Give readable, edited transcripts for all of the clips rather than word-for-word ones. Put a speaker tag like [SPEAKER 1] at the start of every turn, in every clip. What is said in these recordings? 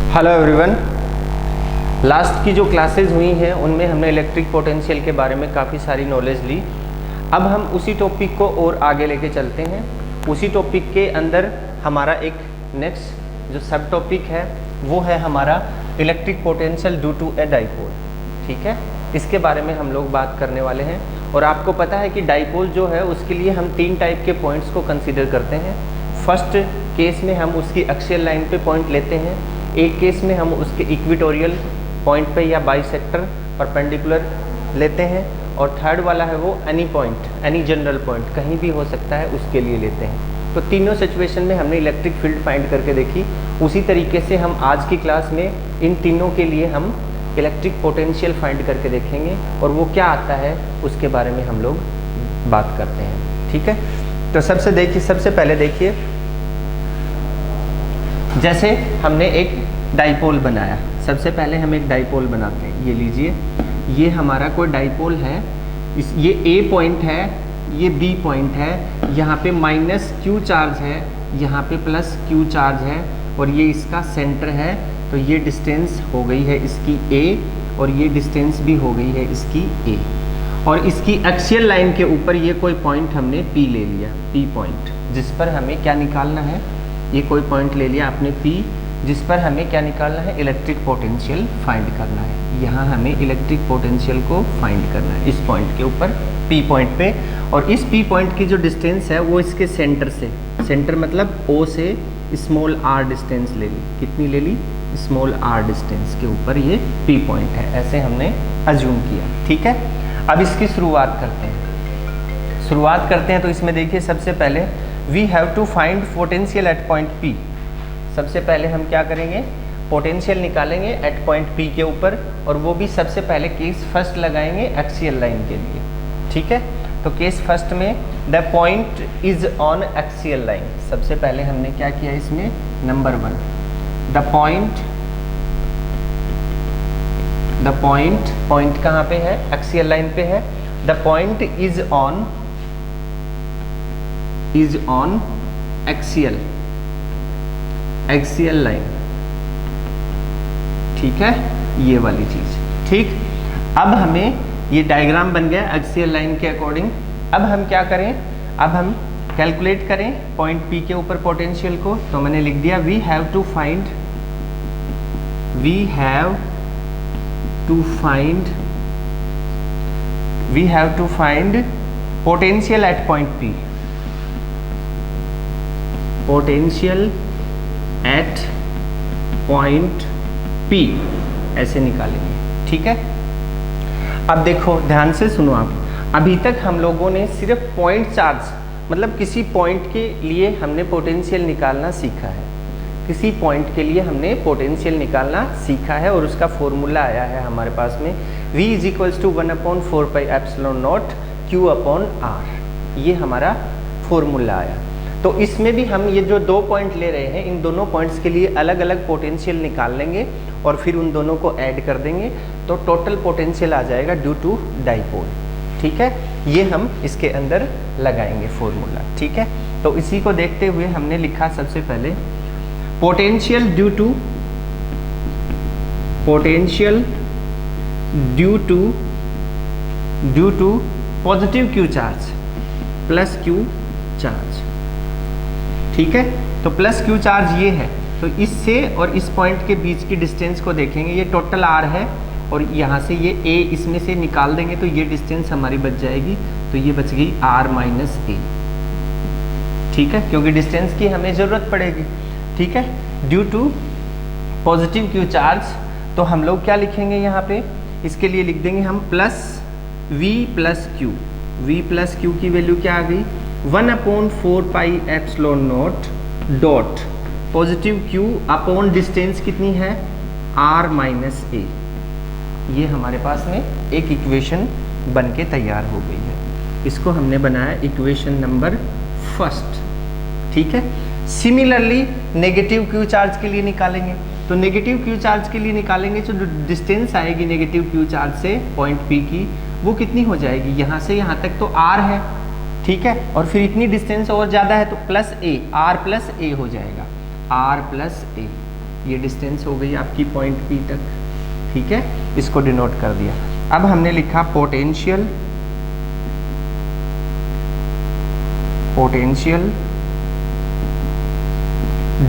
[SPEAKER 1] Hello everyone. Last की जो classes हुई हैं उनमें हमने इलेक्ट्रिक पोटेंशियल के बारे में काफ़ी सारी नॉलेज ली। अब हम उसी टॉपिक को और आगे लेके चलते हैं। उसी टॉपिक के अंदर हमारा एक नेक्स्ट जो सब टॉपिक है वो है हमारा electric potential due to a dipole. ठीक है, इसके बारे में हम लोग बात करने वाले हैं। और आपको पता है कि डाइपोल जो है उसके लिए हम 3 टाइप के पॉइंट्स को कंसीडर करते हैं। फर्स्ट केस में हम उसकी एक्सियल लाइन पे पॉइंट लेते हैं, एक केस में हम उसके इक्वेटोरियल पॉइंट पे या बाइसेक्टर परपेंडिकुलर लेते हैं, और थर्ड वाला है वो any point, any general point, कहीं भी हो सकता है, उसके लिए लेते हैं। तो तीनों सिचुएशन में हमने इलेक्ट्रिक फील्ड फाइंड करके देखी। उसी तरीके से हम आज की क्लास में इन तीनों के लिए हम इलेक्ट्रिक पोटेंशियल फाइंड करके देखेंगे, और वो क्या आता है उसके बारे में हम लोग बात करते हैं। ठीक है, तो सबसे पहले देखिए, जैसे हमने एक डाइपोल बनाया। सबसे पहले हम एक डाइपोल बनाते हैं। ये लीजिए, ये हमारा कोई डाइपोल है, ये ए पॉइंट है, ये बी पॉइंट है, यहाँ पे माइनस क्यू चार्ज है, यहाँ पे प्लस क्यू चार्ज है, और ये इसका सेंटर है। तो ये डिस्टेंस हो गई है इसकी ए, और ये डिस्टेंस भी हो गई है इसकी ए। और इसकी एक्सियल लाइन के ऊपर ये कोई पॉइंट हमने पी ले लिया, पी पॉइंट, जिस पर हमें क्या निकालना है, ये कोई पॉइंट ले लिया आपने पी, जिस पर हमें क्या निकालना है, इलेक्ट्रिक पोटेंशियल फाइंड करना है। यहाँ हमें इलेक्ट्रिक पोटेंशियल को फाइंड करना है इस पॉइंट के ऊपर, पी पॉइंट पे। और इस पी पॉइंट की जो डिस्टेंस है वो इसके सेंटर से, सेंटर मतलब ओ से स्मॉल आर डिस्टेंस ले ली। कितनी ले ली? स्मॉल आर डिस्टेंस के ऊपर ये पी पॉइंट है, ऐसे हमने अज्यूम किया। ठीक है, अब इसकी शुरुआत करते हैं। तो इसमें देखिए, सबसे पहले we have to find potential at point P. सबसे पहले हम क्या करेंगे, पोटेंशियल निकालेंगे एट पॉइंट पी के ऊपर, और वो भी सबसे पहले केस फर्स्ट लगाएंगे एक्सियल लाइन के लिए। ठीक है, तो केस फर्स्ट में the point is on axial line. सबसे पहले हमने क्या किया इसमें, नंबर 1, द पॉइंट कहाँ पे है, एक्सियल लाइन पे है। The point is on axial line. ठीक है, ये वाली चीज। ठीक, अब हमें ये डायग्राम बन गया एक्सियल लाइन के अकॉर्डिंग। अब हम क्या करें, अब हम कैलकुलेट करें पॉइंट पी के ऊपर पोटेंशियल को। तो मैंने लिख दिया we have to find potential at point P. Potential at point P ऐसे निकालेंगे। ठीक है, अब देखो, ध्यान से सुनो आप। अभी तक हम लोगों ने सिर्फ पॉइंट चार्ज, मतलब किसी पॉइंट के लिए हमने पोटेंशियल निकालना सीखा है। किसी पॉइंट के लिए हमने पोटेंशियल निकालना सीखा है, और उसका फॉर्मूला आया है हमारे पास में, V = 1/4πε0 Q/r। ये हमारा फॉर्मूला आया। तो इसमें भी हम ये जो 2 पॉइंट ले रहे हैं, इन दोनों पॉइंट्स के लिए अलग अलग पोटेंशियल निकाल लेंगे, और फिर उन दोनों को ऐड कर देंगे, तो टोटल पोटेंशियल आ जाएगा ड्यू टू डाइपोल। ठीक है, ये हम इसके अंदर लगाएंगे फॉर्मूला। ठीक है, तो इसी को देखते हुए हमने लिखा सबसे पहले potential due to positive Q charge plus Q charge. ठीक है, तो प्लस क्यू चार्ज ये है, तो इससे और इस पॉइंट के बीच की डिस्टेंस को देखेंगे, ये टोटल आर है, और यहाँ से ये ए इसमें से निकाल देंगे, तो ये डिस्टेंस हमारी बच जाएगी। तो ये बच गई आर माइनस ए। ठीक है, क्योंकि डिस्टेंस की हमें ज़रूरत पड़ेगी। ठीक है, due to positive Q charge, तो हम लोग क्या लिखेंगे यहाँ पे, इसके लिए लिख देंगे हम प्लस V प्लस क्यू की वैल्यू क्या आ गई, 1/4πε0 dot positive Q upon distance कितनी है, आर माइनस ए। ये हमारे पास में एक इक्वेशन बन के तैयार हो गई है। इसको हमने बनाया इक्वेशन नंबर फर्स्ट। ठीक है, सिमिलरली नेगेटिव क्यू चार्ज के लिए निकालेंगे। तो नेगेटिव क्यू चार्ज के लिए निकालेंगे, जो डिस्टेंस आएगी नेगेटिव क्यू चार्ज से पॉइंट पी की, वो कितनी हो जाएगी, यहाँ से यहाँ तक तो आर है। ठीक है, और फिर इतनी डिस्टेंस और ज़्यादा है तो प्लस ए, आर प्लस ए हो जाएगा, आर प्लस ए। ये डिस्टेंस हो गई आपकी पॉइंट P तक, ठीक है, इसको डिनोट कर दिया। अब हमने लिखा potential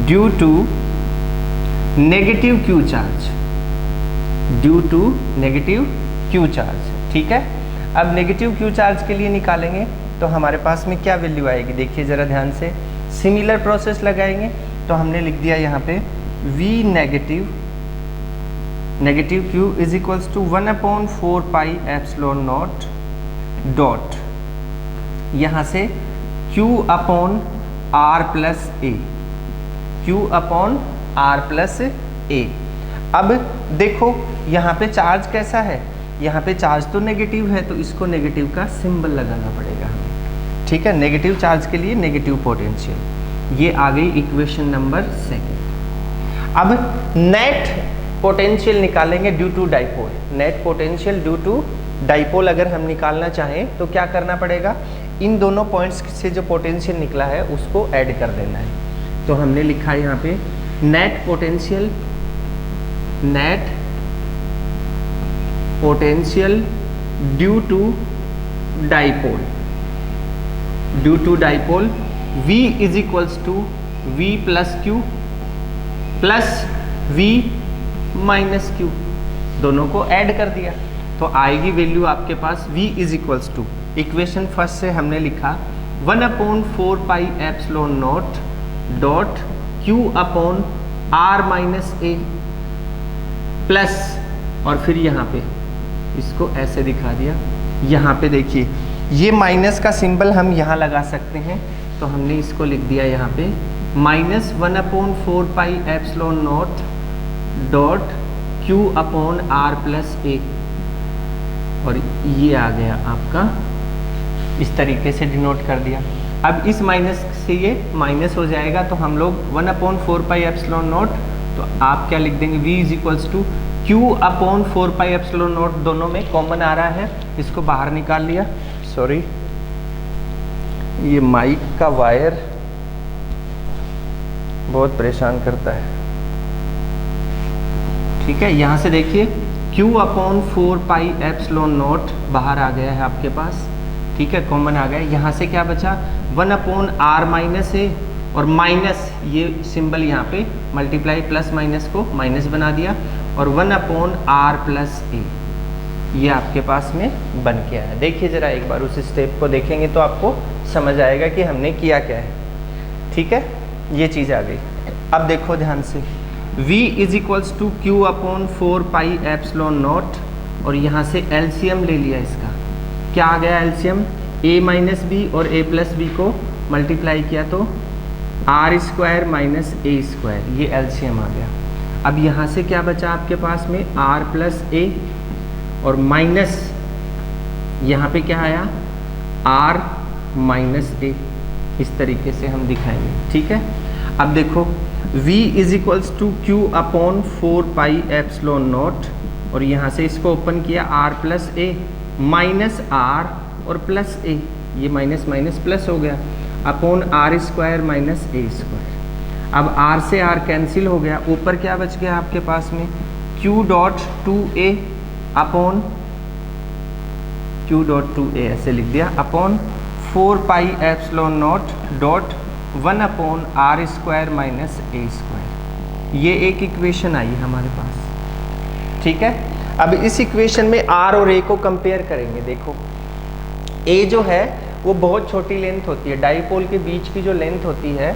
[SPEAKER 1] due to negative Q charge, ठीक है। अब नेगेटिव क्यू चार्ज के लिए निकालेंगे तो हमारे पास में क्या वैल्यू आएगी, देखिए ज़रा ध्यान से। सिमिलर प्रोसेस लगाएंगे तो हमने लिख दिया यहाँ पे V negative Q is equals to 1/4 pi epsilon not dot, यहाँ से Q upon R plus A। अब देखो यहाँ पे चार्ज कैसा है, यहाँ पे चार्ज तो नेगेटिव है, तो इसको नेगेटिव का सिंबल लगाना पड़ेगा हमें, ठीक है। नेगेटिव चार्ज के लिए नेगेटिव पोटेंशियल, ये आ गई इक्वेशन नंबर 2। अब नेट पोटेंशियल निकालेंगे due to dipole. Net potential due to dipole अगर हम निकालना चाहें तो क्या करना पड़ेगा, इन दोनों पॉइंट्स से जो पोटेंशियल निकला है उसको ऐड कर देना है। तो हमने लिखा है यहाँ पे net potential due to dipole V is equals to V plus Q plus V minus Q, दोनों को ऐड कर दिया तो आएगी वैल्यू आपके पास V is equals to, equation first से हमने लिखा 1/4 pi epsilon not dot Q upon R minus A plus, और फिर यहाँ पे इसको ऐसे दिखा दिया। यहाँ पे देखिए ये माइनस का सिंबल हम यहाँ लगा सकते हैं, तो हमने इसको लिख दिया यहाँ पे -1/4 pi epsilon not dot Q upon R plus A, और ये आ गया आपका, इस तरीके से डिनोट कर दिया। अब इस माइनस से ये माइनस हो जाएगा तो हम लोग 1/4 पाई एप्सिलॉन नॉट, तो आप क्या लिख देंगे V is equals to Q upon 4 pi epsilon naught, दोनों में कॉमन आ रहा है, इसको बाहर निकाल लिया। सॉरी, ये माइक का वायर बहुत परेशान करता है, ठीक है। यहाँ से देखिए Q upon 4 pi epsilon not बाहर आ गया है आपके पास, ठीक है, कॉमन आ गया। यहाँ से क्या बचा 1/R माइनस A, और माइनस ये सिंबल यहाँ पे मल्टीप्लाई प्लस माइनस को माइनस बना दिया, और 1/R प्लस A, ये आपके पास में बन के आया। देखिए ज़रा एक बार उस स्टेप को देखेंगे तो आपको समझ आएगा कि हमने किया क्या है, ठीक है, ये चीज़ आ गई। अब देखो ध्यान से, V is equals to Q upon 4 pi epsilon not, और यहाँ से एलसीएम ले लिया इसका, क्या आ गया एलसीएम, A माइनस बी और A प्लस बी को मल्टीप्लाई किया तो R square minus A square, ये एलसीएम आ गया। अब यहाँ से क्या बचा आपके पास में R प्लस A, और माइनस यहाँ पे क्या आया R माइनस A, इस तरीके से हम दिखाएंगे, ठीक है। अब देखो V is equals to Q upon 4 pi epsilon not, और यहाँ से इसको ओपन किया R plus A minus R और प्लस A, ये माइनस माइनस प्लस हो गया, upon R square minus A square. अब R से R कैंसिल हो गया, ऊपर क्या बच गया आपके पास में Q dot 2A upon Q dot 2A, ऐसे लिख दिया, upon 4 pi epsilon not dot 1/R square minus A square. ये एक इक्वेशन आई हमारे पास, ठीक है। अब इस इक्वेशन में R और A को कंपेयर करेंगे। देखो A जो है वो बहुत छोटी लेंथ होती है, डाइपोल के बीच की जो लेंथ होती है,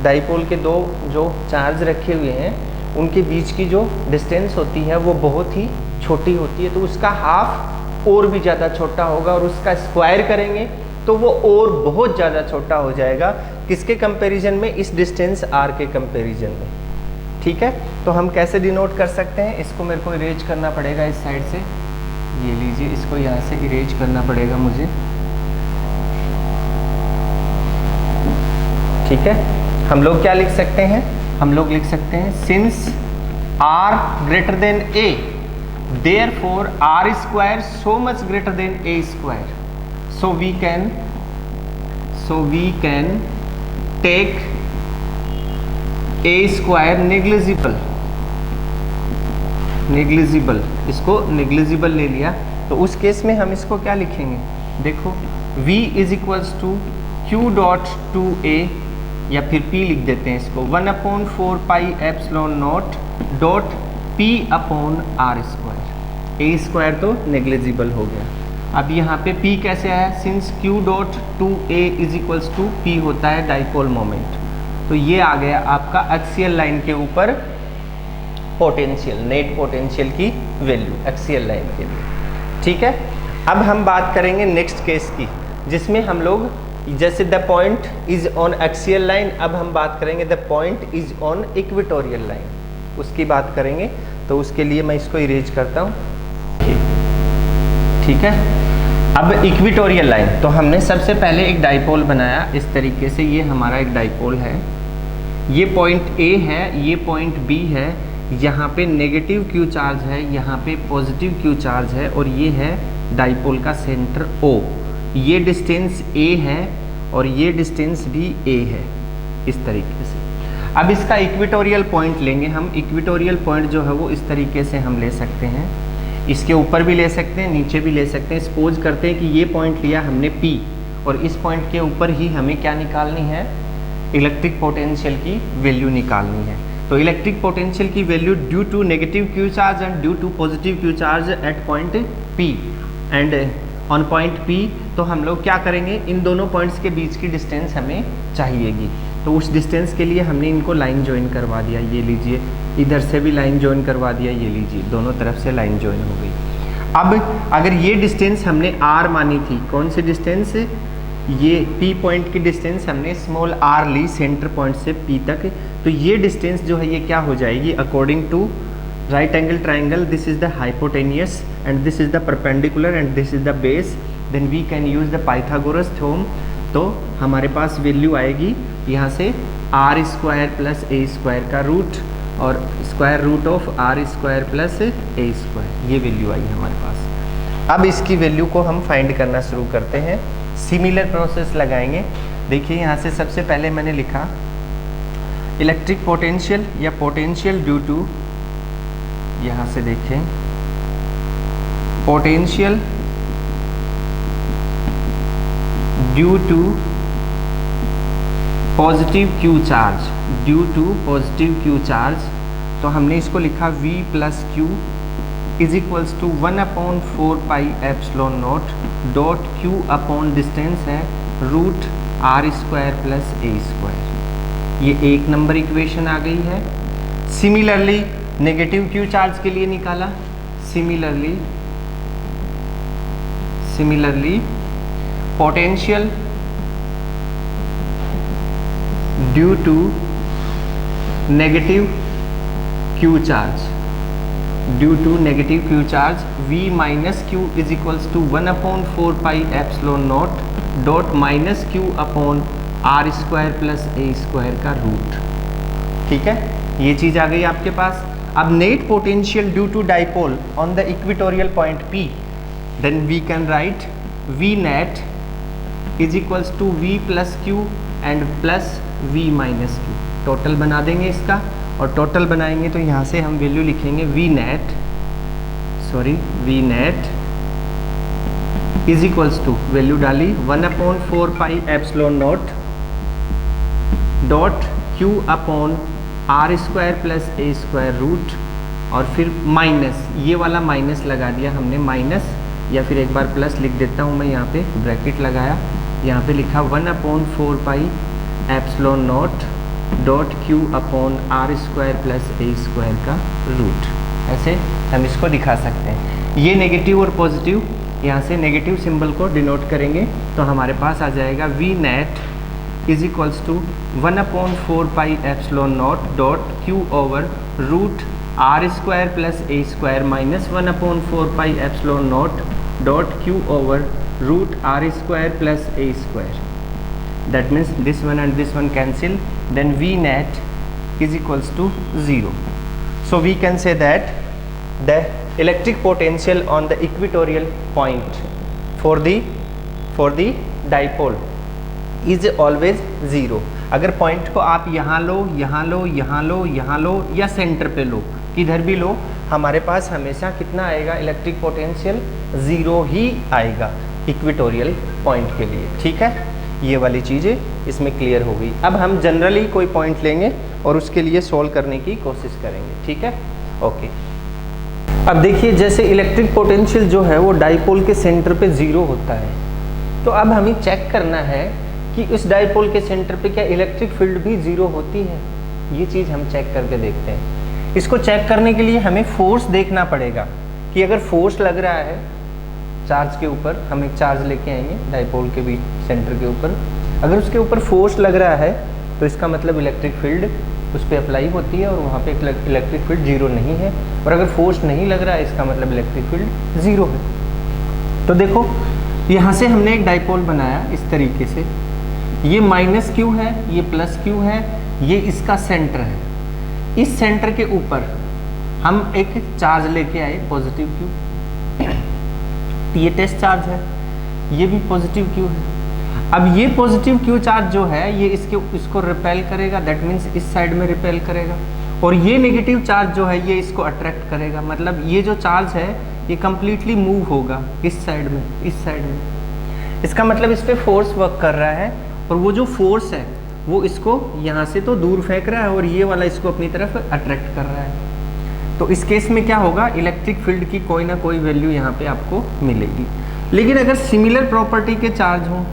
[SPEAKER 1] डाइपोल के दो जो चार्ज रखे हुए हैं उनके बीच की जो डिस्टेंस होती है वो बहुत ही छोटी होती है, तो उसका हाफ और भी ज़्यादा छोटा होगा, और उसका स्क्वायर करेंगे तो वो और बहुत ज़्यादा छोटा हो जाएगा, किसके कंपैरिजन में, इस डिस्टेंस R के कंपैरिजन में, ठीक है। तो हम कैसे डिनोट कर सकते हैं, इसको मेरे को इरेज करना पड़ेगा इस साइड से, ये लीजिए, इसको यहाँ से इरेज करना पड़ेगा मुझे, ठीक है। हम लोग क्या लिख सकते हैं, हम लोग लिख सकते हैं since R greater than A therefore R square so much greater than A square, so we can take A square negligible, इसको नेग्लिजिबल ले लिया, तो उस केस में हम इसको क्या लिखेंगे, देखो v is equals to Q dot two A, या फिर p लिख देते हैं इसको 1/4 pi epsilon not dot p upon R square. A square तो नेग्लिजिबल हो गया। अब यहाँ पे p कैसे आया, since q dot two A is equals to p होता है डाइपोल मोमेंट, तो ये आ गया आपका एक्सियल लाइन के ऊपर पोटेंशियल, नेट पोटेंशियल की वैल्यू एक्सियल लाइन के लिए। ठीक है, अब हम बात करेंगे नेक्स्ट केस की, जिसमें हम लोग जैसे the point is on axial line, अब हम बात करेंगे the point is on equatorial line, उसकी बात करेंगे। तो उसके लिए मैं इसको इरेज करता हूँ। ठीक है, अब इक्वेटोरियल लाइन, तो हमने सबसे पहले एक डाइपोल बनाया इस तरीके से, ये हमारा एक डाइपोल है, ये पॉइंट ए है, ये पॉइंट बी है, यहाँ पे नेगेटिव क्यू चार्ज है, यहाँ पे पॉजिटिव क्यू चार्ज है, और ये है डाइपोल का सेंटर O। ये डिस्टेंस A है और ये डिस्टेंस भी A है, इस तरीके से। अब इसका इक्वेटोरियल पॉइंट लेंगे हम। इक्वेटोरियल पॉइंट जो है वो इस तरीके से हम ले सकते हैं, इसके ऊपर भी ले सकते हैं, नीचे भी ले सकते हैं। सपोज करते हैं कि ये पॉइंट लिया हमने P, और इस पॉइंट के ऊपर ही हमें क्या निकालनी है, इलेक्ट्रिक पोटेंशियल की वैल्यू निकालनी है। तो इलेक्ट्रिक पोटेंशियल की value due to negative Q charge and due to positive Q charge at point P and on point P, तो हम लोग क्या करेंगे, इन दोनों पॉइंट्स के बीच की डिस्टेंस हमें चाहिएगी। तो उस डिस्टेंस के लिए हमने इनको लाइन ज्वाइन करवा दिया, ये लीजिए, इधर से भी लाइन ज्वाइन करवा दिया, ये लीजिए, दोनों तरफ से लाइन ज्वाइन हो गई। अब अगर ये डिस्टेंस हमने r मानी थी, कौन सी डिस्टेंस, ये P पॉइंट की डिस्टेंस हमने स्मॉल r ली सेंटर पॉइंट से P तक, तो ये डिस्टेंस जो है ये क्या हो जाएगी, according to right angle triangle, this is the hypotenuse and this is the perpendicular and this is the base, then we can use the Pythagoras theorem. तो हमारे पास वैल्यू आएगी यहाँ से r square plus a square का root और square root of r square plus a square, ये value आई हमारे पास। अब इसकी वैल्यू को हम फाइंड करना शुरू करते हैं, सिमिलर प्रोसेस लगाएंगे। देखिए यहाँ से सबसे पहले मैंने लिखा इलेक्ट्रिक पोटेंशियल या पोटेंशियल ड्यू टू, यहाँ से देखें potential due to positive Q charge, due to positive Q charge, तो हमने इसको लिखा V plus Q is equals to 1/4 pi epsilon not dot Q upon distance है root r square plus a square. ये एक नंबर इक्वेशन आ गई है। Similarly negative Q charge के लिए निकाला, similarly potential due to negative Q charge, due to negative Q charge V minus q is equals to 1/4 pi epsilon not dot minus q upon r square plus a square का root. ठीक है, ये चीज आ गई आपके पास। अब net potential due to dipole on the equatorial point P, then we can write V net is equals to V plus q and plus V minus Q. Total बना देंगे इसका, और टोटल बनाएंगे तो यहाँ से हम वैल्यू लिखेंगे V net is equals to, value डाली 1/4 pi epsilon not dot Q upon r square plus a square root, और फिर माइनस, ये वाला माइनस लगा दिया हमने, माइनस, या फिर एक बार प्लस लिख देता हूँ मैं, यहाँ पे ब्रैकेट लगाया, यहाँ पे लिखा 1/4 pi epsilon not dot Q upon r square plus a square का रूट। ऐसे हम इसको दिखा सकते हैं। ये नेगेटिव और पॉजिटिव, यहाँ से नेगेटिव सिंबल को डिनोट करेंगे, तो हमारे पास आ जाएगा V net is equals to 1/4 pi epsilon not dot q over root r square plus a square minus 1/4 pi epsilon not dot q over root r square plus a square. That means this one and this one cancel, then V net is equals to 0. So we can say that the electric potential on the equatorial point for the dipole is always 0. अगर point को आप यहाँ लो, यहाँ लो, यहाँ लो, यहाँ लो या centre पे लो, किधर भी लो, हमारे पास हमेशा कितना आएगा इलेक्ट्रिक पोटेंशियल, 0 ही आएगा इक्वेटोरियल पॉइंट के लिए। ठीक है, ये वाली चीज़ें इसमें क्लियर हो गई। अब हम जनरली कोई पॉइंट लेंगे और उसके लिए सोल्व करने की कोशिश करेंगे। ठीक है, ओके। अब देखिए, जैसे इलेक्ट्रिक पोटेंशियल जो है वो डाइपोल के सेंटर पे 0 होता है, तो अब हमें चेक करना है कि उस डाइपोल के सेंटर पे क्या इलेक्ट्रिक फील्ड भी 0 होती है। ये चीज़ हम चेक करके देखते हैं। इसको चेक करने के लिए हमें फोर्स देखना पड़ेगा कि अगर फोर्स लग रहा है चार्ज के ऊपर, हम एक चार्ज लेके आएंगे डाइपोल के बीच सेंटर के ऊपर, अगर उसके ऊपर फोर्स लग रहा है तो इसका मतलब इलेक्ट्रिक फील्ड उस पर अप्लाई होती है और वहाँ पे इलेक्ट्रिक फील्ड 0 नहीं है। और अगर फोर्स नहीं लग रहा है इसका मतलब इलेक्ट्रिक फील्ड 0 है। तो देखो, यहाँ से हमने एक डाइपोल बनाया इस तरीके से, ये माइनस क्यू है, ये प्लस क्यू है, ये इसका सेंटर है। इस सेंटर के ऊपर हम एक चार्ज लेके आए पॉजिटिव क्यू, ये टेस्ट चार्ज है, ये भी पॉजिटिव क्यू है। अब ये पॉजिटिव क्यू चार्ज जो है ये इसको रिपेल करेगा, दैट मीन्स इस साइड में रिपेल करेगा, और ये नेगेटिव चार्ज जो है ये इसको अट्रैक्ट करेगा। मतलब ये जो चार्ज है ये कंप्लीटली मूव होगा इस साइड में, इस साइड में। इसका मतलब इस पर फोर्स वर्क कर रहा है, और वो जो फोर्स है वो इसको यहाँ से तो दूर फेंक रहा है और ये वाला इसको अपनी तरफ अट्रैक्ट कर रहा है। तो इस केस में क्या होगा, इलेक्ट्रिक फील्ड की कोई ना कोई वैल्यू यहाँ पे आपको मिलेगी। लेकिन अगर सिमिलर प्रॉपर्टी के चार्ज हों,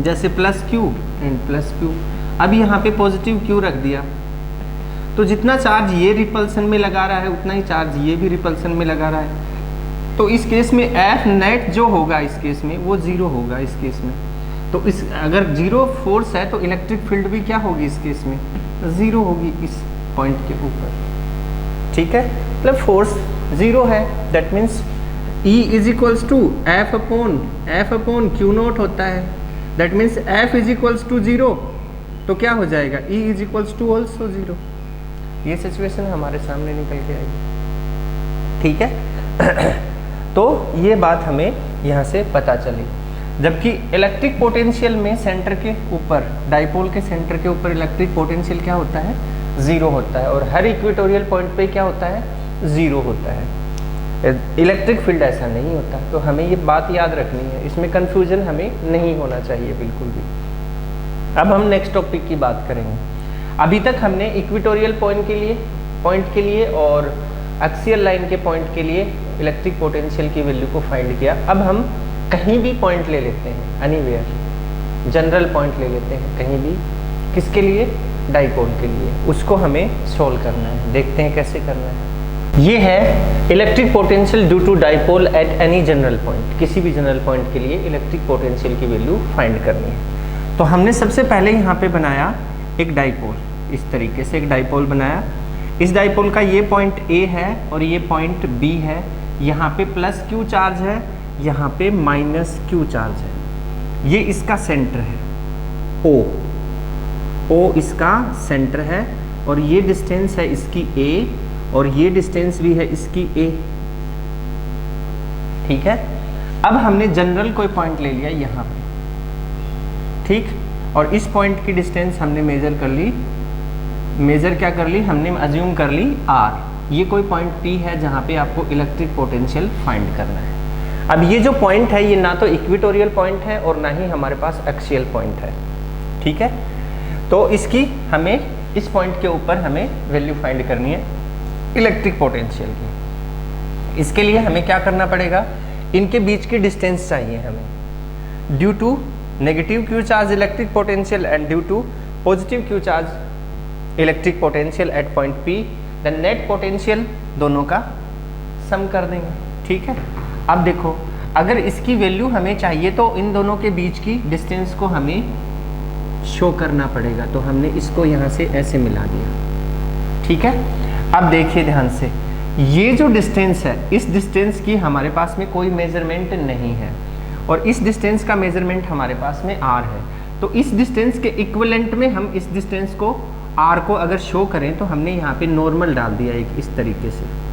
[SPEAKER 1] जैसे plus q and plus Q, अब यहाँ पे पॉजिटिव क्यू रख दिया, तो जितना चार्ज ये रिपल्सन में लगा रहा है उतना ही चार्ज ये भी रिपल्सन में लगा रहा है। तो इस केस में एफ नेट जो होगा इस केस में वो 0 होगा इस केस में। तो इस अगर 0 फोर्स है तो इलेक्ट्रिक फील्ड भी क्या होगी इस केस में, 0 होगी इस पॉइंट के ऊपर। ठीक है, मतलब फोर्स 0 है, that means E is equals to F upon q naught होता है, that means F is equals to 0, तो क्या हो जाएगा E is equals to also 0। ये सिचुएशन हमारे सामने निकल के आएगी। ठीक है तो ये बात हमें यहाँ से पता चली। जबकि इलेक्ट्रिक पोटेंशियल में सेंटर के ऊपर, डाइपोल के सेंटर के ऊपर इलेक्ट्रिक पोटेंशियल क्या होता है, 0 होता है, और हर इक्वेटोरियल पॉइंट पे क्या होता है, 0 होता है। इलेक्ट्रिक फील्ड ऐसा नहीं होता। तो हमें ये बात याद रखनी है, इसमें कंफ्यूजन हमें नहीं होना चाहिए बिल्कुल भी। अब हम नेक्स्ट टॉपिक की बात करेंगे। अभी तक हमने इक्वेटोरियल पॉइंट के लिए और एक्सियल लाइन के पॉइंट के लिए इलेक्ट्रिक पोटेंशियल की वैल्यू को फाइंड किया। अब हम कहीं भी पॉइंट ले लेते हैं, एनीवेयर जनरल पॉइंट ले लेते हैं कहीं भी, किसके लिए, डाइपोल के लिए, उसको हमें सोल्व करना है। देखते हैं कैसे करना है। ये है electric potential due to dipole at any general point. किसी भी जनरल पॉइंट के लिए इलेक्ट्रिक पोटेंशियल की वैल्यू फाइंड करनी है। तो हमने सबसे पहले यहाँ पे बनाया एक डाइपोल, इस तरीके से एक डाइपोल बनाया। इस डाइपोल का ये पॉइंट A है और ये पॉइंट B है। यहाँ पे प्लस Q चार्ज है, यहाँ पे माइनस Q चार्ज है। ये इसका सेंटर है O इसका सेंटर है, और ये डिस्टेंस है इसकी A, और ये डिस्टेंस भी है इसकी A। ठीक है, अब हमने जनरल कोई पॉइंट ले लिया यहाँ पे, ठीक, और इस पॉइंट की डिस्टेंस हमने मेजर कर ली। मेजर क्या कर ली हमने, अज्यूम कर ली R। ये कोई पॉइंट P है जहाँ पे आपको इलेक्ट्रिक पोटेंशियल फाइंड करना है। अब ये जो पॉइंट है ये ना तो इक्वेटोरियल पॉइंट है और ना ही हमारे पास एक्सियल पॉइंट है। ठीक है, तो इसकी हमें इस पॉइंट के ऊपर हमें वैल्यू फाइंड करनी है इलेक्ट्रिक पोटेंशियल की। इसके लिए हमें क्या करना पड़ेगा, इनके बीच की डिस्टेंस चाहिए हमें। Due to negative Q charge electric potential and due to positive Q charge electric potential at point P, the net potential दोनों का सम कर देंगे। ठीक है, अब देखो अगर इसकी वैल्यू हमें चाहिए तो इन दोनों के बीच की डिस्टेंस को हमें शो करना पड़ेगा। तो हमने इसको यहाँ से ऐसे मिला दिया। ठीक है, अब देखिए ध्यान से, ये जो डिस्टेंस है इस डिस्टेंस की हमारे पास में कोई मेजरमेंट नहीं है, और इस डिस्टेंस का मेजरमेंट हमारे पास में R है। तो इस डिस्टेंस के इक्विवेलेंट में हम इस डिस्टेंस को R को अगर शो करें तो हमने यहाँ पे नॉर्मल डाल दिया एक इस तरीके से।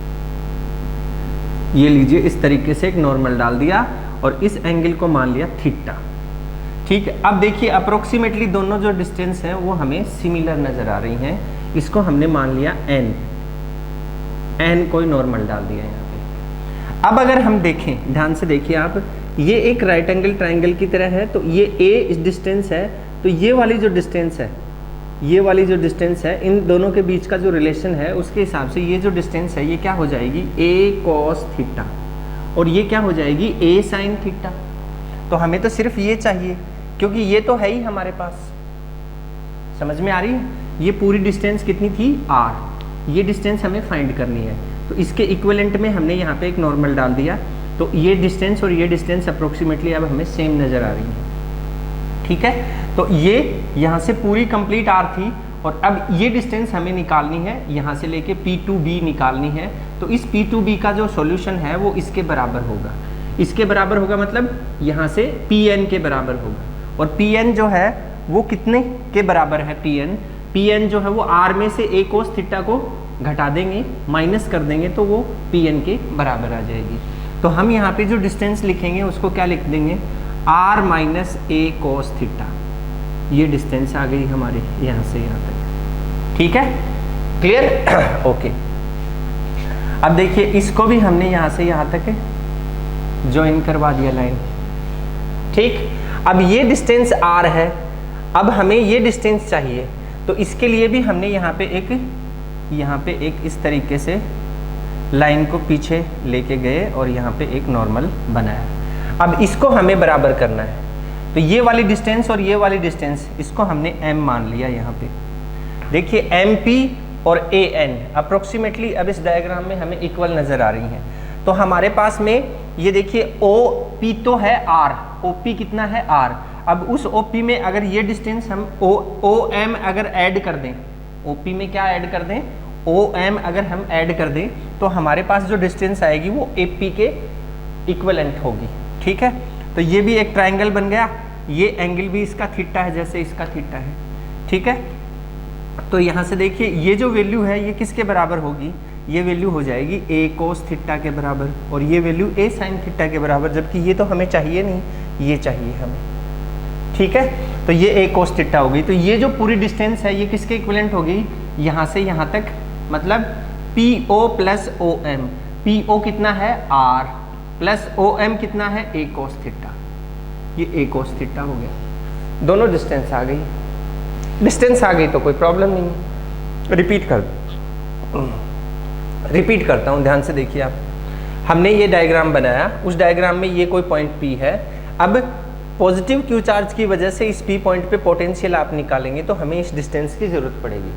[SPEAKER 1] ये लीजिए, इस तरीके से एक नॉर्मल डाल दिया और इस एंगल को मान लिया थीटा। ठीक है, अब देखिए अप्रोक्सीमेटली दोनों जो डिस्टेंस हैं वो हमें सिमिलर नजर आ रही हैं। इसको हमने मान लिया n कोई नॉर्मल डाल दिया यहाँ पे। अब अगर हम देखें, ध्यान से देखिए आप, ये एक राइट एंगल ट्राइंगल की तरह है, तो ये a इस डिस्टेंस है, तो ये वाली जो डिस्टेंस है, ये वाली जो डिस्टेंस है, इन दोनों के बीच का जो रिलेशन है उसके हिसाब से ये जो डिस्टेंस है ये क्या हो जाएगी, a cos थीटा, और ये क्या हो जाएगी, a sin थीटा। तो हमें तो सिर्फ ये चाहिए, क्योंकि ये तो है ही हमारे पास। समझ में आ रही है? ये पूरी डिस्टेंस कितनी थी, r, ये डिस्टेंस हमें फाइंड करनी है। तो इसके इक्विवेलेंट में हमने यहाँ पे एक नॉर्मल डाल दिया, तो ये डिस्टेंस और ये डिस्टेंस अप्रोक्सीमेटली अब हमें सेम नज़र आ रही है। ठीक है, तो ये यहाँ से पूरी कंप्लीट r थी, और अब ये डिस्टेंस हमें निकालनी है, यहाँ से लेके P2B निकालनी है। तो इस P2B का जो सॉल्यूशन है वो इसके बराबर होगा। इसके बराबर होगा मतलब यहाँ से Pn के बराबर होगा, और Pn जो है वो कितने के बराबर है, Pn जो है वो r में से a cos थीटा को घटा देंगे, माइनस कर देंगे, तो वो Pn के बराबर आ जाएगी। तो हम यहाँ पे जो डिस्टेंस लिखेंगे उसको क्या लिख देंगे, r minus a cos theta. ये डिस्टेंस आ गई हमारी यहाँ से यहाँ तक। ठीक है, क्लियर? ओके, अब देखिए इसको भी हमने यहाँ से यहाँ तक ज्वाइन करवा दिया लाइन। ठीक, अब ये डिस्टेंस r है, अब हमें ये डिस्टेंस चाहिए, तो इसके लिए भी हमने यहाँ पे एक इस तरीके से लाइन को पीछे लेके गए और यहाँ पे एक नॉर्मल बनाया। अब इसको हमें बराबर करना है, तो ये वाली डिस्टेंस और ये वाली डिस्टेंस इसको हमने m मान लिया। यहाँ पे देखिए MP और AN अप्रोक्सीमेटली अब इस डायग्राम में हमें इक्वल नज़र आ रही हैं। तो हमारे पास में ये देखिए OP तो है r, OP कितना है r। अब उस OP में अगर ये डिस्टेंस हम OM अगर ऐड कर दें, OP में क्या ऐड कर दें, OM अगर हम ऐड कर दें, तो हमारे पास जो डिस्टेंस आएगी वो AP के इक्विवेलेंट होगी। ठीक है, तो ये भी एक ट्रायंगल बन गया, ये एंगल भी इसका थीटा है जैसे इसका थीटा है। ठीक है, तो यहाँ से देखिए ये जो वैल्यू है ये किसके बराबर होगी, ये वैल्यू हो जाएगी a cos थीटा के बराबर, और ये वैल्यू a sin थीटा के बराबर, जबकि ये तो हमें चाहिए नहीं, ये चाहिए हमें। ठीक है, तो ये a cos थीटा होगी। तो ये जो पूरी डिस्टेंस है ये किसके इक्विवेलेंट होगी, यहाँ से यहाँ तक, मतलब PO प्लस OM। PO कितना है r, प्लस OM कितना है a cos थीटा। ये a cos थीटा हो गया, दोनों डिस्टेंस आ गई। डिस्टेंस आ गई तो कोई प्रॉब्लम नहीं है। रिपीट करता हूँ, ध्यान से देखिए आप। हमने ये डायग्राम बनाया, उस डायग्राम में ये कोई पॉइंट P है। अब पॉजिटिव Q चार्ज की वजह से इस P पॉइंट पे पोटेंशियल आप निकालेंगे, तो हमें इस डिस्टेंस की ज़रूरत पड़ेगी।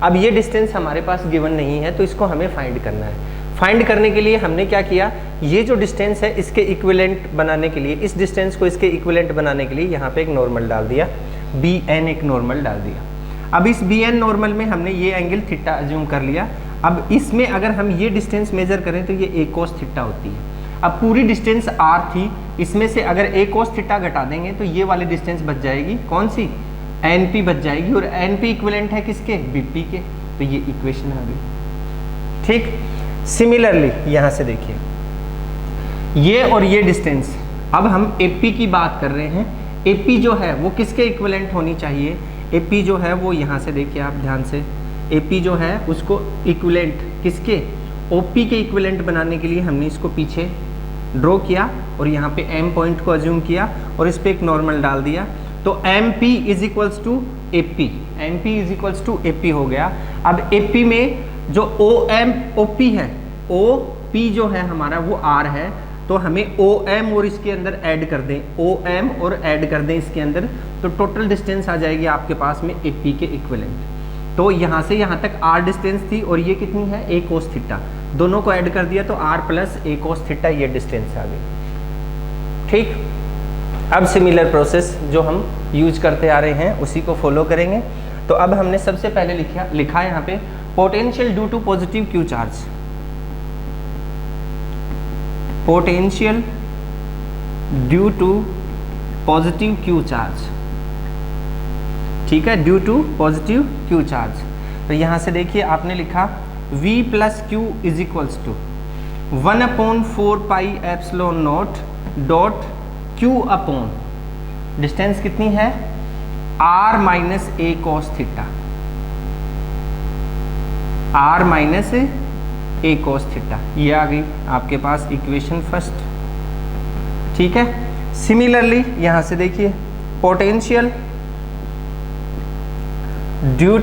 [SPEAKER 1] अब ये डिस्टेंस हमारे पास गिवन नहीं है, तो इसको हमें फाइंड करना है। फाइंड करने के लिए हमने क्या किया, ये जो डिस्टेंस है इसके इक्विवेलेंट बनाने के लिए, इस डिस्टेंस को इसके इक्विवेलेंट बनाने के लिए यहाँ पे एक नॉर्मल डाल दिया, Bn एक नॉर्मल डाल दिया। अब इस Bn नॉर्मल में हमने ये एंगल थीटा अज्यूम कर लिया। अब इसमें अगर हम ये डिस्टेंस मेजर करें तो ये a cos थीटा होती है। अब पूरी डिस्टेंस r थी, इसमें से अगर a cos थीटा घटा देंगे तो ये वाली डिस्टेंस बच जाएगी, कौन सी, NP बच जाएगी, और NP इक्विवेलेंट है किसके, BP के। तो ये इक्वेशन आ गई। ठीक, सिमिलरली यहाँ से देखिए ये और ये डिस्टेंस, अब हम AP की बात कर रहे हैं। AP जो है वो किसके इक्विवेलेंट होनी चाहिए, AP जो है वो यहाँ से देखिए आप ध्यान से, AP जो है उसको इक्विवेलेंट किसके, OP के इक्विवेलेंट बनाने के लिए हमने इसको पीछे ड्रॉ किया और यहाँ पे M पॉइंट को अज्यूम किया और इस पे एक नॉर्मल डाल दिया। तो MP is equals to AP, MP is equals to AP हो गया। अब AP में जो OP है, OP जो है हमारा वो R है, तो हमें OM और इसके अंदर ऐड कर दें, OM और ऐड कर दें इसके अंदर, तो टोटल डिस्टेंस आ जाएगी आपके पास में AP के इक्विवेलेंट। तो यहाँ से यहाँ तक R डिस्टेंस थी और ये कितनी है, a cos थीटा, दोनों को ऐड कर दिया तो R plus a cos theta ये डिस्टेंस आ गई। ठीक, अब सिमिलर प्रोसेस जो हम यूज करते आ रहे हैं उसी को फॉलो करेंगे। तो अब हमने सबसे पहले लिखा यहाँ पे potential due to positive Q charge, potential due to positive Q charge. ठीक है, due to positive Q charge. तो यहाँ से देखिए आपने लिखा V plus Q is equals to 1/4 pi epsilon not dot Q upon distance कितनी है, r minus a cos theta, r minus a cos theta. ये आ गई आपके पास इक्वेशन फर्स्ट। ठीक है, सिमिलरली यहां से देखिए potential due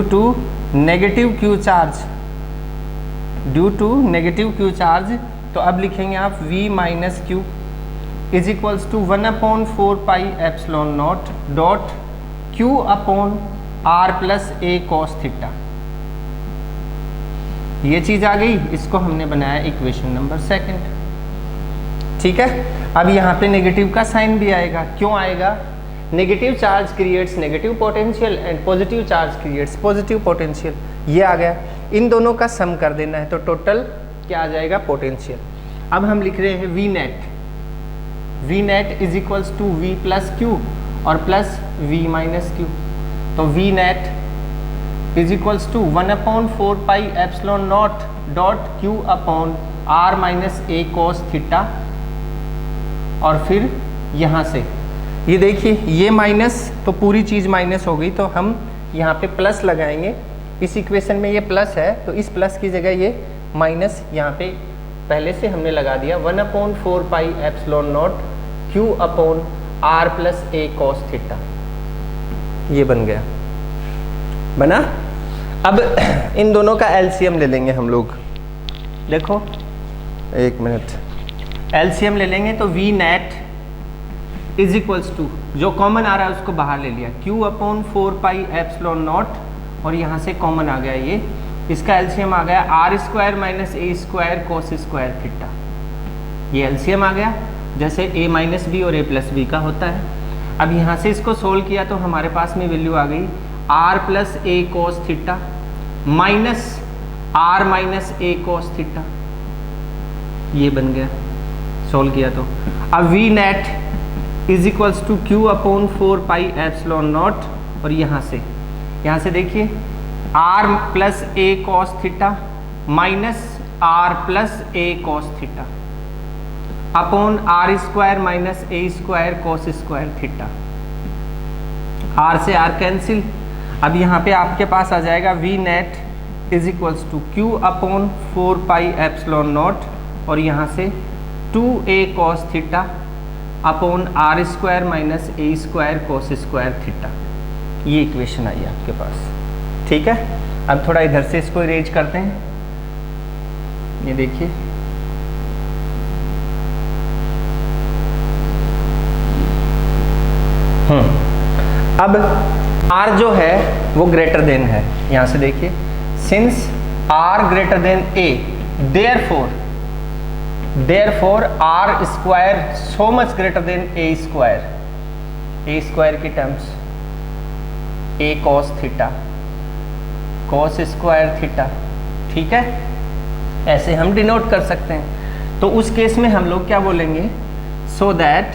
[SPEAKER 1] to negative Q charge, due to negative Q charge, तो अब लिखेंगे आप v minus q is equals to 1/4 pi epsilon not dot q upon r plus A cos theta. ये चीज आ गई, इसको हमने बनाया इक्वेशन नंबर सेकंड। ठीक है, अब यहाँ पे नेगेटिव का साइन भी आएगा। क्यों आएगा, negative charge creates negative potential and positive charge creates positive potential. ये आ गया, इन दोनों का सम कर देना है तो टोटल क्या आ जाएगा, पोटेंशियल। अब हम लिख रहे हैं V net, V net is equals to V plus q और प्लस वी माइनस क्यू। तो V net is equals to 1/4 pi epsilon not dot Q upon r minus a cos theta. और फिर यहाँ से ये देखिए ये माइनस, तो पूरी चीज़ माइनस हो गई, तो हम यहाँ पे प्लस लगाएंगे। इस इक्वेशन में ये प्लस है तो इस प्लस की जगह ये माइनस यहाँ पे पहले से हमने लगा दिया। 1/4 pi epsilon not Q upon r plus A cos theta. ये बन गया, बना। अब इन दोनों का एलसीएम ले लेंगे हम लोग। देखो एक मिनट, एलसीएम ले लेंगे तो V net is equals to, जो कॉमन आ रहा है उसको बाहर ले लिया, q upon 4 pi epsilon not, और यहाँ से कॉमन आ गया ये, इसका एलसीएम आ गया r स्क्वायर माइनस ए स्क्वायर कोस स्क्वायर थीटा। ये एलसीएम आ गया, जैसे a माइनस बी और a प्लस बी का होता है। अब यहाँ से इसको सोल्व किया तो हमारे पास में वैल्यू आ गई r plus A cos theta minus r minus A cos theta. ये बन गया, सोल्व किया तो। अब V net is equals to Q upon 4 pi epsilon not, और यहाँ से देखिए r प्लस ए cos theta minus r plus ए cos theta upon r square minus ए square cos square theta. r से r कैंसिल। अब यहाँ पे आपके पास आ जाएगा V net is equals to Q upon 4 pi epsilon not, और यहाँ से 2a cos theta upon r square minus ए स्क्वायर कोस स्क्वायर थीटा। ये इक्वेशन आई आपके पास। ठीक है, अब थोड़ा इधर से इसको इरेज करते हैं। ये देखिए अब r जो है वो ग्रेटर देन है, यहाँ से देखिए since r greater than a, therefore r square so much greater than a square की terms a cos theta cos square theta. ठीक है, ऐसे हम डिनोट कर सकते हैं। तो उस केस में हम लोग क्या बोलेंगे, so that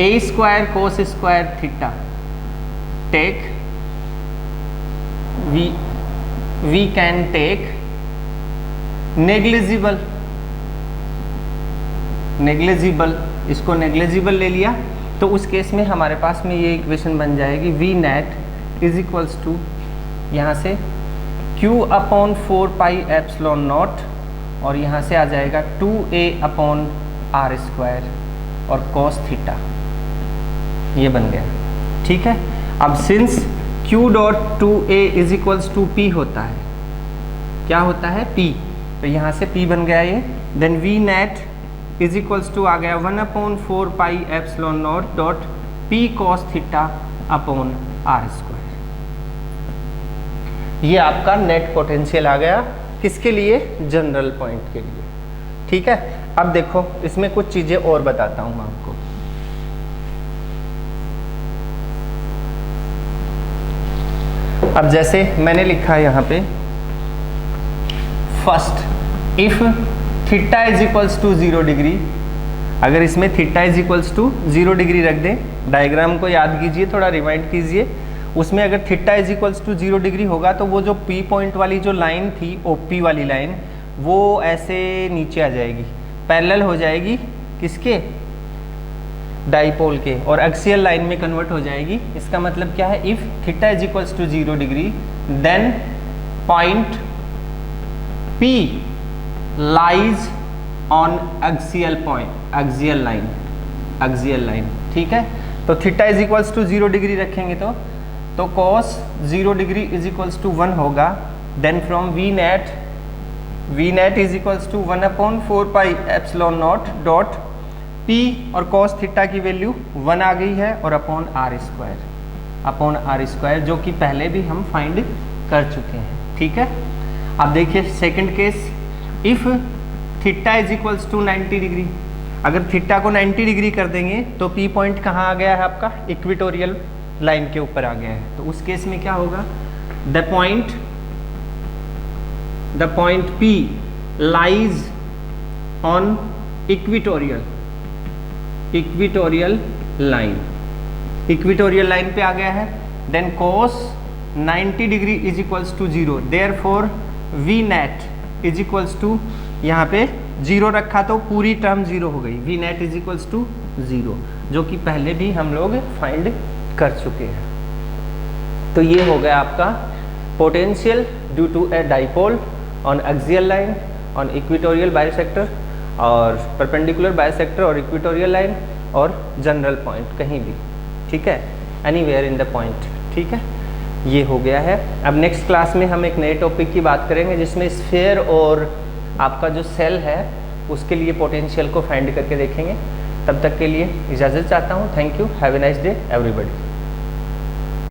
[SPEAKER 1] a square cos square theta take we can take negligible, इसको नेग्लिजिबल ले लिया तो उस केस में हमारे पास में ये इक्वेशन बन जाएगी V net is equals to, यहाँ से q upon 4 pi epsilon not, और यहाँ से आ जाएगा 2a अपॉन r स्क्वायर और cos थीटा। ये बन गया। ठीक है, अब since q dot 2a is equals to p होता है, क्या होता है p, तो यहाँ से p बन गया ये। Then v net is equals to आ गया 1/4 pi epsilon not dot p cos theta upon r square. ये आपका नेट पोटेंशियल आ गया, किसके लिए, जनरल पॉइंट के लिए। ठीक है, अब देखो इसमें कुछ चीजें और बताता हूं मैं आपको। अब जैसे मैंने लिखा है यहाँ पे first, if theta is equals to 0 degree, अगर इसमें theta is equals to 0 degree रख दें, डायग्राम को याद कीजिए, थोड़ा रिवाइंड कीजिए, उसमें अगर theta is equals to 0 degree होगा तो वो जो पी पॉइंट वाली जो लाइन थी, ओपी वाली लाइन, वो ऐसे नीचे आ जाएगी, पैरेलल हो जाएगी किसके, डाइपोल के, और एक्सियल लाइन में कन्वर्ट हो जाएगी। इसका मतलब क्या है, if theta is equals to 0 degree then point P lies on axial point, axial line, ठीक है। तो theta is equals to 0 degree रखेंगे तो cos 0 degree is equals to 1 होगा। Then from V net is equals to 1/4 pi epsilon not dot P और cos theta की value 1 आ गई है, और अपॉन आर स्क्वायर जो कि पहले भी हम फाइंड कर चुके हैं, ठीक है। अब देखिए second case, if theta is equals to 90 degree, अगर थीटा को 90 डिग्री कर देंगे तो P पॉइंट कहाँ आ गया है आपका, इक्वेटोरियल लाइन के ऊपर आ गया है। तो उस केस में क्या होगा, the point P lies on equatorial line पे आ गया है। Then cos 90 degree is equals to 0, therefore V net is equals to, यहाँ पे 0 रखा तो पूरी टर्म 0 हो गई, V net is equals to 0, जो कि पहले भी हम लोग फाइंड कर चुके हैं। तो ये हो गया आपका potential due to a dipole on axial line on equatorial bisector और परपेंडिकुलर बाइसेक्टर और इक्वेटोरियल लाइन और जनरल पॉइंट कहीं भी, ठीक है, एनीवेयर इन द पॉइंट, ठीक है। ये हो गया है। अब नेक्स्ट क्लास में हम एक नए टॉपिक की बात करेंगे जिसमें स्फीयर और आपका जो सेल है उसके लिए पोटेंशियल को फाइंड करके देखेंगे। तब तक के लिए इजाज़त चाहता हूँ। Thank you, have a nice day everybody.